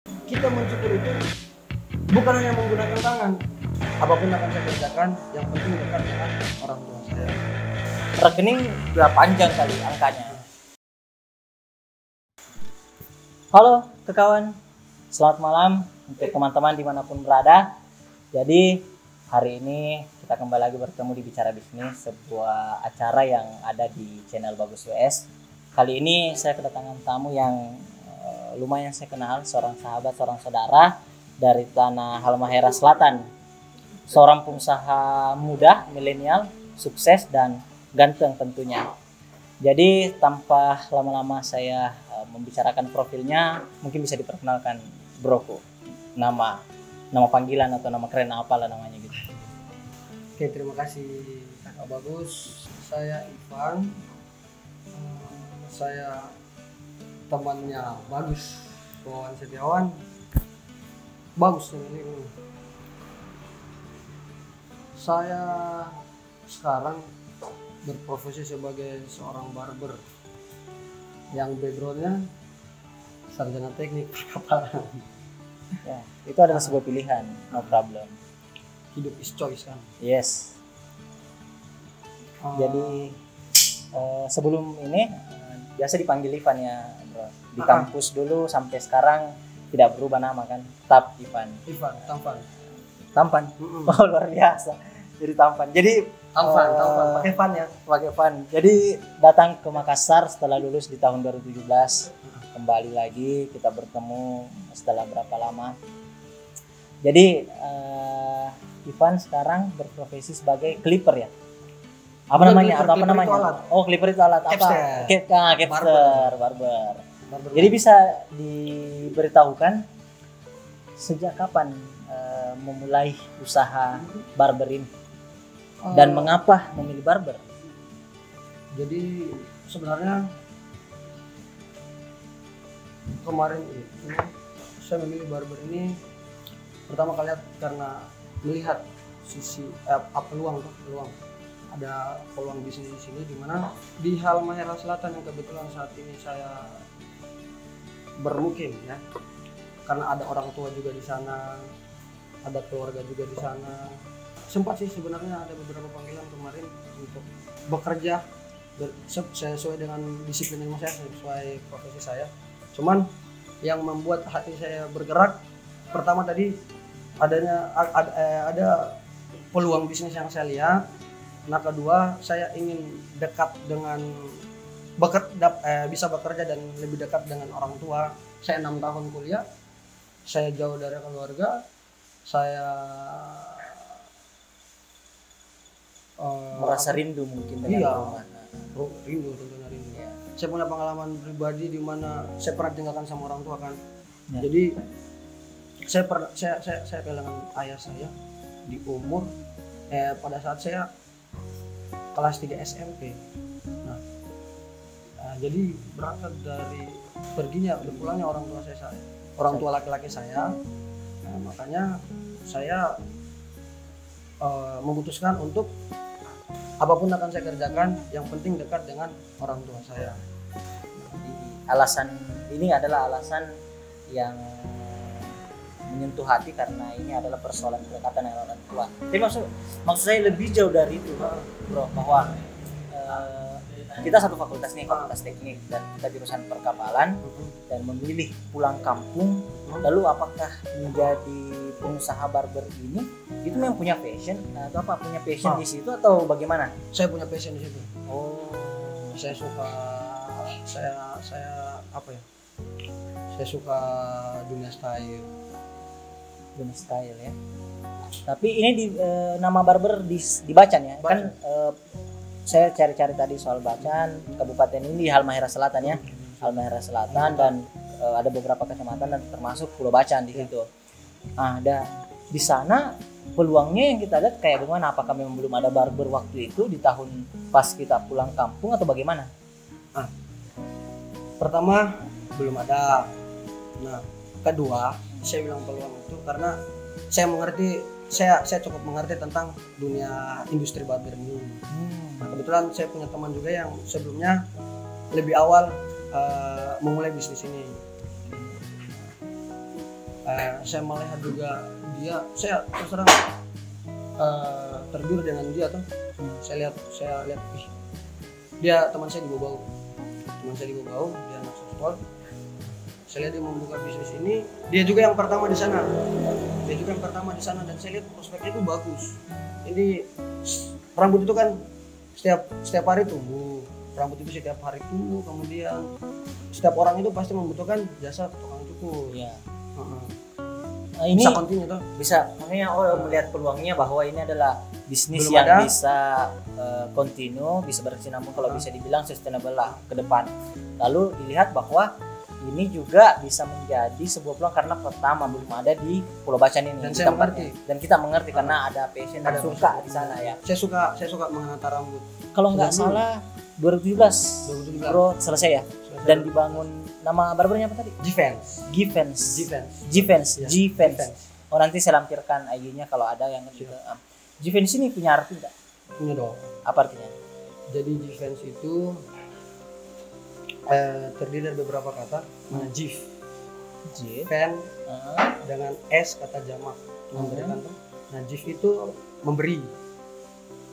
Kita mencukur itu bukan hanya menggunakan tangan. Apapun akan saya kerjakan, yang penting dekat dengan orang tua saya. Rekening udah panjang kali angkanya. Halo kawan, selamat malam untuk teman-teman dimanapun berada. Jadi hari ini kita kembali lagi bertemu di Bicara Bisnis, sebuah acara yang ada di channel Bagus WS. Kali ini saya kedatangan tamu yang lumayan saya kenal, seorang sahabat, seorang saudara dari tanah Halmahera Selatan. Seorang pengusaha muda, milenial, sukses dan ganteng tentunya. Jadi tanpa lama-lama saya membicarakan profilnya, mungkin bisa diperkenalkan Broku. Nama panggilan atau nama keren apalah namanya gitu. Oke, terima kasih Kakak Bagus. Saya Ivan. Saya temannya Bagus, Wawan Setiawan. Bagus ini. Saya sekarang berprofesi sebagai seorang barber yang backgroundnya sarjana teknik perkapalan. Ya, itu adalah sebuah pilihan, no problem. Hidup is choice kan. Yes. Jadi sebelum ini biasa dipanggil Ivan ya, bro. Di kampus dulu sampai sekarang tidak berubah nama kan, tetap Ivan. Ivan, Tampan. Oh luar biasa. Jadi tampan. Jadi tampan, pakai Van ya. Pakai Van. Jadi datang ke Makassar setelah lulus di tahun 2017. Kembali lagi kita bertemu setelah berapa lama. Jadi Ivan sekarang berprofesi sebagai clipper ya. Apa namanya? Clipper, atau apa clipper namanya? Itu alat. Oh, clipper itu alat apa? Capster, barber. Jadi bisa diberitahukan sejak kapan memulai usaha barber ini dan mengapa memilih barber? Jadi sebenarnya kemarin itu saya memilih barber ini pertama kali karena melihat sisi peluang. Ada peluang bisnis di sini, di mana di Halmahera Selatan yang kebetulan saat ini saya bermukim ya, karena ada orang tua juga di sana, ada keluarga juga di sana. Sempat sih sebenarnya ada beberapa panggilan kemarin untuk bekerja sesuai dengan disiplin ilmu saya, sesuai profesi saya. Cuman yang membuat hati saya bergerak pertama tadi ada peluang bisnis yang saya lihat. Nah kedua, saya ingin dekat dengan bisa bekerja dan lebih dekat dengan orang tua. Saya 6 tahun kuliah, saya jauh dari keluarga, saya merasa rindu mungkin dengan rumah. Rindu tentunya rindu. Ya. Saya punya pengalaman pribadi di mana saya pernah tinggalkan sama orang tua kan. Ya. Jadi saya kehilangan ayah saya di umur pada saat saya kelas 3 SMP. Nah, jadi berangkat dari pulangnya orang tua laki-laki saya. Nah, makanya saya memutuskan untuk apapun akan saya kerjakan, yang penting dekat dengan orang tua saya. Jadi alasan ini adalah alasan yang menyentuh hati karena ini adalah persoalan kedekatan dengan orang tua. Tapi maksud saya lebih jauh dari itu, bro, bahwa kita satu fakultas nih, fakultas teknik, dan kita jurusan perkapalan dan memilih pulang kampung. Lalu apakah menjadi pengusaha barber ini itu memang punya passion atau apa? Punya passion di situ atau bagaimana? Saya punya passion di situ. Oh, saya suka saya suka dunia style ya. Tapi ini nama barber dibacan ya. Kan saya cari-cari tadi soal bacaan. Kabupaten ini di Halmahera Selatan ya. Halmahera Selatan dan ada beberapa kecamatan dan termasuk Pulau Bacan di situ. Ada di sana peluangnya yang kita lihat kayak gimana? Apakah memang belum ada barber waktu itu di tahun pas kita pulang kampung atau bagaimana? Pertama belum ada. Nah, kedua saya bilang peluang itu karena saya cukup mengerti tentang dunia industri barber ini. Nah, kebetulan saya punya teman juga yang sebelumnya lebih awal memulai bisnis ini. Saya melihat juga dia, saya terus terang tergiur dengan dia tuh. Saya lihat ih, dia teman saya di Bobau, dia anak softball. Saya lihat dia membuka bisnis ini, dia juga yang pertama di sana, dan saya lihat prospeknya itu bagus. Ini rambut itu kan setiap hari tumbuh, kemudian setiap orang itu pasti membutuhkan jasa tukang cukur. Iya. Ini Ini bisa continue tuh. bisa, makanya melihat peluangnya bahwa ini adalah bisnis Belum yang ada. bisa continue, bisa berkesinambung, kalau bisa dibilang sustainable lah ke depan. Lalu dilihat bahwa ini juga bisa menjadi sebuah peluang karena pertama belum ada di Pulau Bacan ini Dan di saya tempatnya. mengerti. Dan kita mengerti karena ada passion dan Ada suka passion. di sana ya. Saya suka mengenata rambut. Kalau nggak Dulu. salah 2017 2017. bro selesai ya, dan dibangun. Nama barbernya apa tadi? Defense. Givens. Ya, Oh, nanti saya lampirkan IG-nya kalau ada yang gitu. Givens ini punya arti nggak? Punya dong. Apa artinya? Jadi defense itu terdiri dari beberapa kata. Gif, fan dengan S kata jamak, memberikan tuh. Nah, gif itu memberi.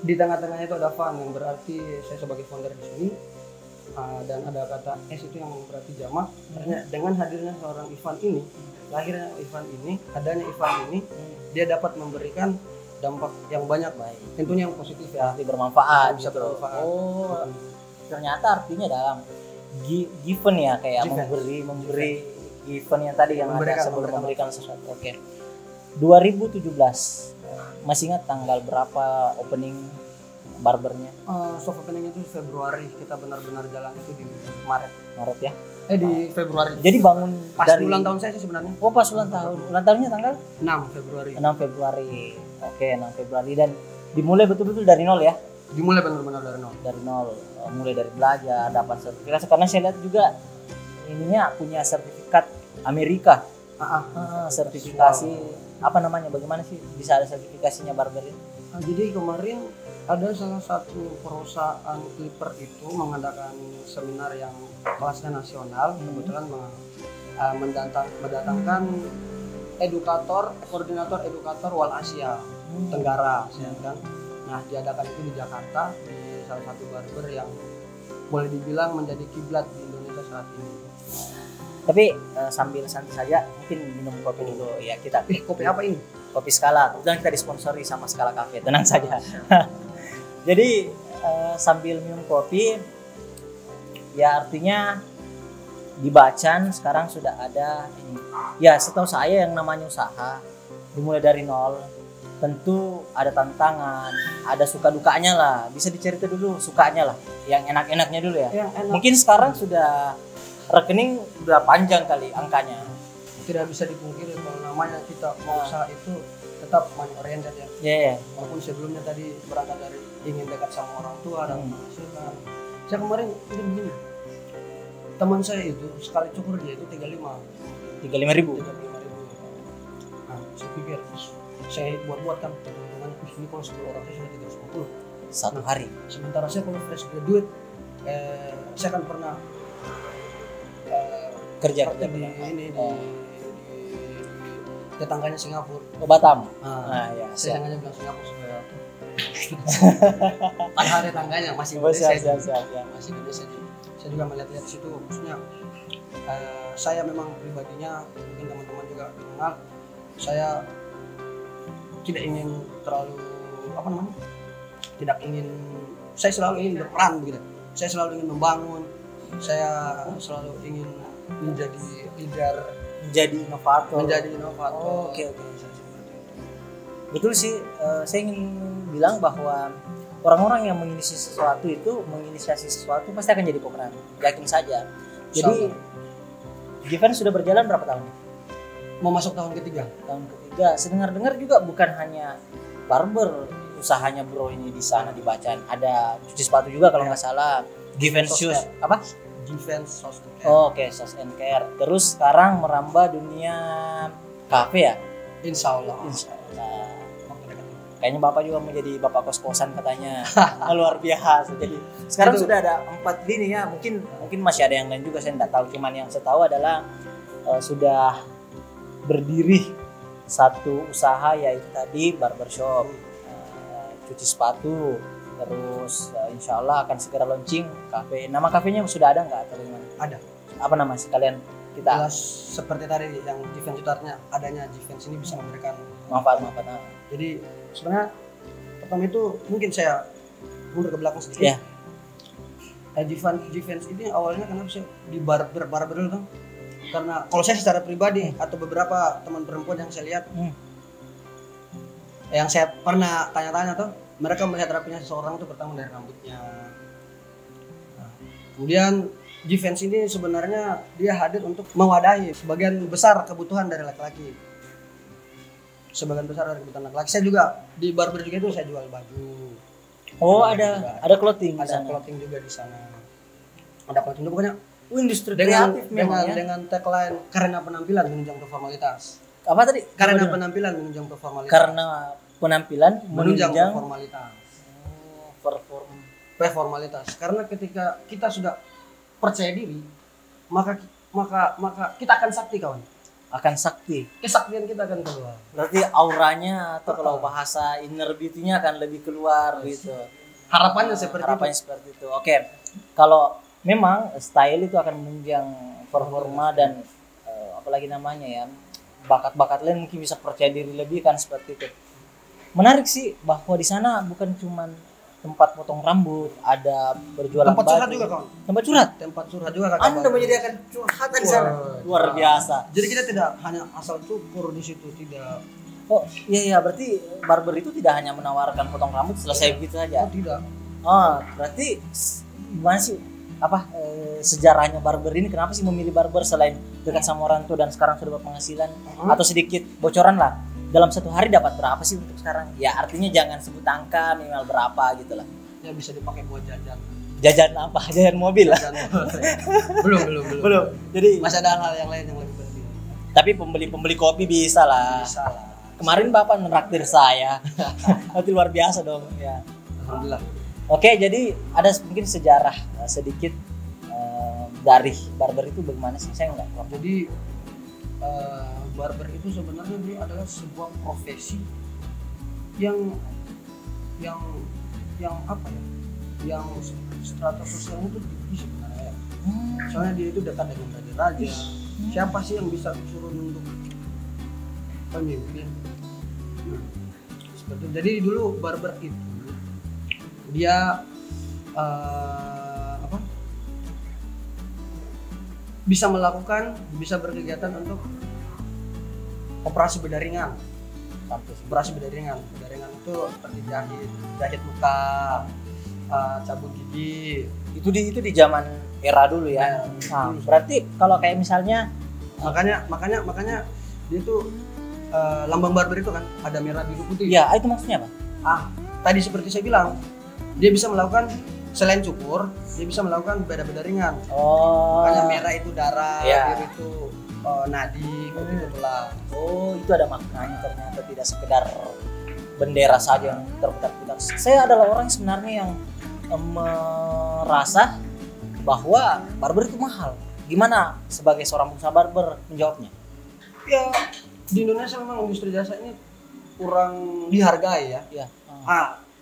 Di tengah-tengahnya itu ada fan yang berarti saya sebagai founder di sini. Dan ada kata S itu yang berarti jamak. Dengan hadirnya seorang Ivan ini, lahirnya Ivan ini, adanya Ivan ini, dia dapat memberikan dampak yang banyak, tentunya yang positif ya. Arti bermanfaat Bisa gitu. bermanfaat. Oh, ternyata artinya dalam given ya, kayak Given. memberi given yang tadi yang ada sebelum memberikan sesuatu. Oke. 2017 masih ingat tanggal berapa opening barbernya? Soft opening itu Februari, kita benar-benar jalan itu di Maret ya. di Februari. Jadi bangun Pas dari ulang tahun saya sih sebenarnya. Oh, pas ulang tahun. Ulang tahunnya tanggal 6 Februari. 6 Februari. Oke, 6 Februari, dan dimulai betul-betul dari nol ya. Dimulai benar-benar dari nol. Dari nol, mulai dari belajar, dapat sertifikasi, karena saya lihat juga ininya punya sertifikat Amerika. Sertifikasi apa namanya? Bagaimana sih bisa ada sertifikasinya barber ini? Jadi kemarin ada salah satu perusahaan clipper itu mengadakan seminar yang kelasnya nasional, kebetulan mendatangkan koordinator edukator Wal Asia Tenggara, kan. Nah, diadakan itu di Jakarta, di salah satu barber yang boleh dibilang menjadi kiblat di Indonesia saat ini. Tapi sambil santai saja, mungkin minum kopi dulu ya kita. Kopi apa ini? Kopi Skala. Kebetulan kita disponsori sama Skala Cafe. Tenang saja. Jadi sambil minum kopi, ya artinya di Bacan sekarang sudah ada ini. Ya, setahu saya yang namanya usaha dimulai dari nol, tentu ada tantangan, ada suka dukanya lah. Bisa dicerita dulu sukanya lah, yang enak-enaknya dulu ya. Yang enak. Mungkin sekarang sudah rekening udah panjang kali angkanya. Tidak bisa dipungkiri kalau namanya kita mau usaha itu tetap money oriented ya. Iya. Walaupun sebelumnya tadi berangkat dari ingin dekat sama orang tua dan menghasilkan. Saya kemarin itu begini. Teman saya itu sekali cukur dia itu 35.000. Nah, saya pikir saya buat kan dengan ini kalau 10 orang saya sudah 350 satu hari. Sementara saya kalau fresh graduate saya kan pernah kerja di ini di tetangganya Singapura. Ke Batam. Ya. Saya tangganya bilang Singapura supaya hari tangganya masih Indonesia. Masih Indonesia. Saya juga melihat-lihat di situ, khususnya saya memang pribadinya, mungkin teman-teman juga mengenal, saya tidak ingin terlalu saya selalu ingin berperan begitu. Saya selalu ingin membangun, saya selalu ingin menjadi leader, menjadi inovator. Oke. Betul sih, saya ingin bilang bahwa orang-orang yang menginisiasi sesuatu pasti akan jadi pemeran, yakin saja. Jadi Given sudah berjalan berapa tahun? Mau masuk tahun ketiga. Saya dengar-dengar juga bukan hanya barber usahanya bro ini di sana di Bacan, ada cuci sepatu juga kalau nggak salah. Given Shoes apa? Given Sauce and Care. Oke, Sauce and Care. Terus sekarang merambah dunia kafe ya? Insya Allah. Kayaknya bapak juga mau jadi bapak kos-kosan katanya. Luar biasa. Jadi sekarang sudah ada 4 lini ya. Mungkin masih ada yang lain juga, saya tidak tahu. Cuman yang saya tahu adalah sudah berdiri satu usaha, yaitu tadi barbershop, cuci sepatu, terus insya Allah akan segera launching kafe. Nama kafenya sudah ada nggak atau gimana? Ada. Apa nama sekalian kita? Jelas seperti tadi yang Gfence itu artinya adanya Gfence ini bisa memberikan Manfaat. Jadi sebenarnya pertama itu mungkin saya mundur ke belakang sedikit. Ya. Gfence ini awalnya kenapa sih di barber dulu tuh? Karena kalau saya secara pribadi atau beberapa teman perempuan yang saya lihat, yang saya pernah tanya-tanya tuh, mereka melihat rapinya seseorang itu pertama dari rambutnya. Nah, kemudian Gfence ini sebenarnya dia hadir untuk mewadahi sebagian besar kebutuhan dari laki-laki. Sebagian besar dari kebutuhan laki-laki. Saya juga di barber juga itu saya jual baju. Oh, ada clothing. Ada clothing juga di sana. Ada clothing juga, pokoknya industri dengan kreatif memang ya. dengan tagline karena penampilan menunjang formalitas. Apa tadi? Karena penampilan menunjang formalitas. Karena penampilan menunjang formalitas. Performalitas. Karena ketika kita sudah percaya diri, maka kita akan sakti, kawan. Akan sakti. Kesaktian kita akan keluar. Berarti auranya atau kalau bahasa inner beauty-nya akan lebih keluar gitu. Harapannya seperti itu. Oke. Kalau memang style itu akan menunjang performa dan apalagi namanya ya, bakat-bakat lain mungkin bisa percaya diri lebih kan, seperti itu. Menarik sih bahwa di sana bukan cuman tempat potong rambut, ada berjualan tempat curhat juga, kawan. Tempat curhat juga, kakak. Anda menyediakan curhatan di sana. Luar biasa. Jadi kita tidak hanya asal cukur di situ, tidak. Oh iya, berarti barber itu tidak hanya menawarkan potong rambut selesai begitu saja. Oh, tidak. Berarti gimana sih sejarahnya barber ini, kenapa sih memilih barber selain dekat sama orang tua dan sekarang sudah berpenghasilan? Atau sedikit bocoran lah, dalam satu hari dapat berapa sih untuk sekarang? Ya artinya jangan sebut angka, minimal berapa gitu lah. Ya bisa dipakai buat jajan. Jajan apa? Jajan mobil lah. Belum. Jadi masih ada hal yang lain yang lebih penting. Tapi pembeli kopi bisa lah. Kemarin Bapak menraktir saya. Berarti luar biasa dong ya. Alhamdulillah. Oke, jadi ada mungkin sejarah sedikit dari barber itu bagaimana sih? Saya nggak tahu. Jadi barber itu sebenarnya dia adalah sebuah profesi yang apa ya? Yang strata sosialnya itu tinggi sebenarnya. Soalnya dia itu dekat dengan raja. Siapa sih yang bisa suruh nunduk pemimpin? Seperti jadi dulu barber itu dia bisa berkegiatan untuk operasi bedaringan. Bedaringan itu seperti jahit muka, cabut gigi. Itu di zaman era dulu ya. Berarti kalau kayak misalnya makanya dia tuh lambang barber itu kan ada merah biru putih. Ya, itu maksudnya apa? Tadi seperti saya bilang, dia bisa melakukan selain cukur, dia bisa melakukan beda ringan. Makanya merah itu darah, biru itu nadi, putih itu tulang. Itu ada maknanya ternyata, tidak sekedar bendera saja yang terputar-putar. Saya adalah orang sebenarnya yang merasa bahwa barber itu mahal. Gimana sebagai seorang pengusaha barber menjawabnya? Ya, di Indonesia memang industri jasa ini kurang dihargai ya.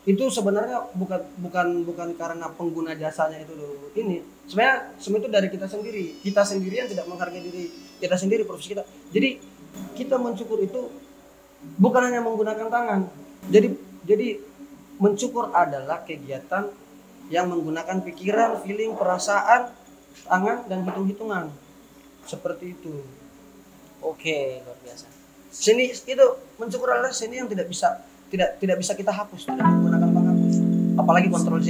Itu sebenarnya bukan karena pengguna jasanya itu dulu. Sebenarnya semua itu dari kita sendiri. Kita sendiri yang tidak menghargai diri kita sendiri, profesi kita. Jadi kita mencukur itu bukan hanya menggunakan tangan. Jadi mencukur adalah kegiatan yang menggunakan pikiran, feeling, perasaan, tangan dan hitung-hitungan. Seperti itu. Oke, luar biasa. Seni itu mencukur adalah seni yang tidak bisa kita hapus dengan menggunakan penghapus, apalagi Ctrl Z.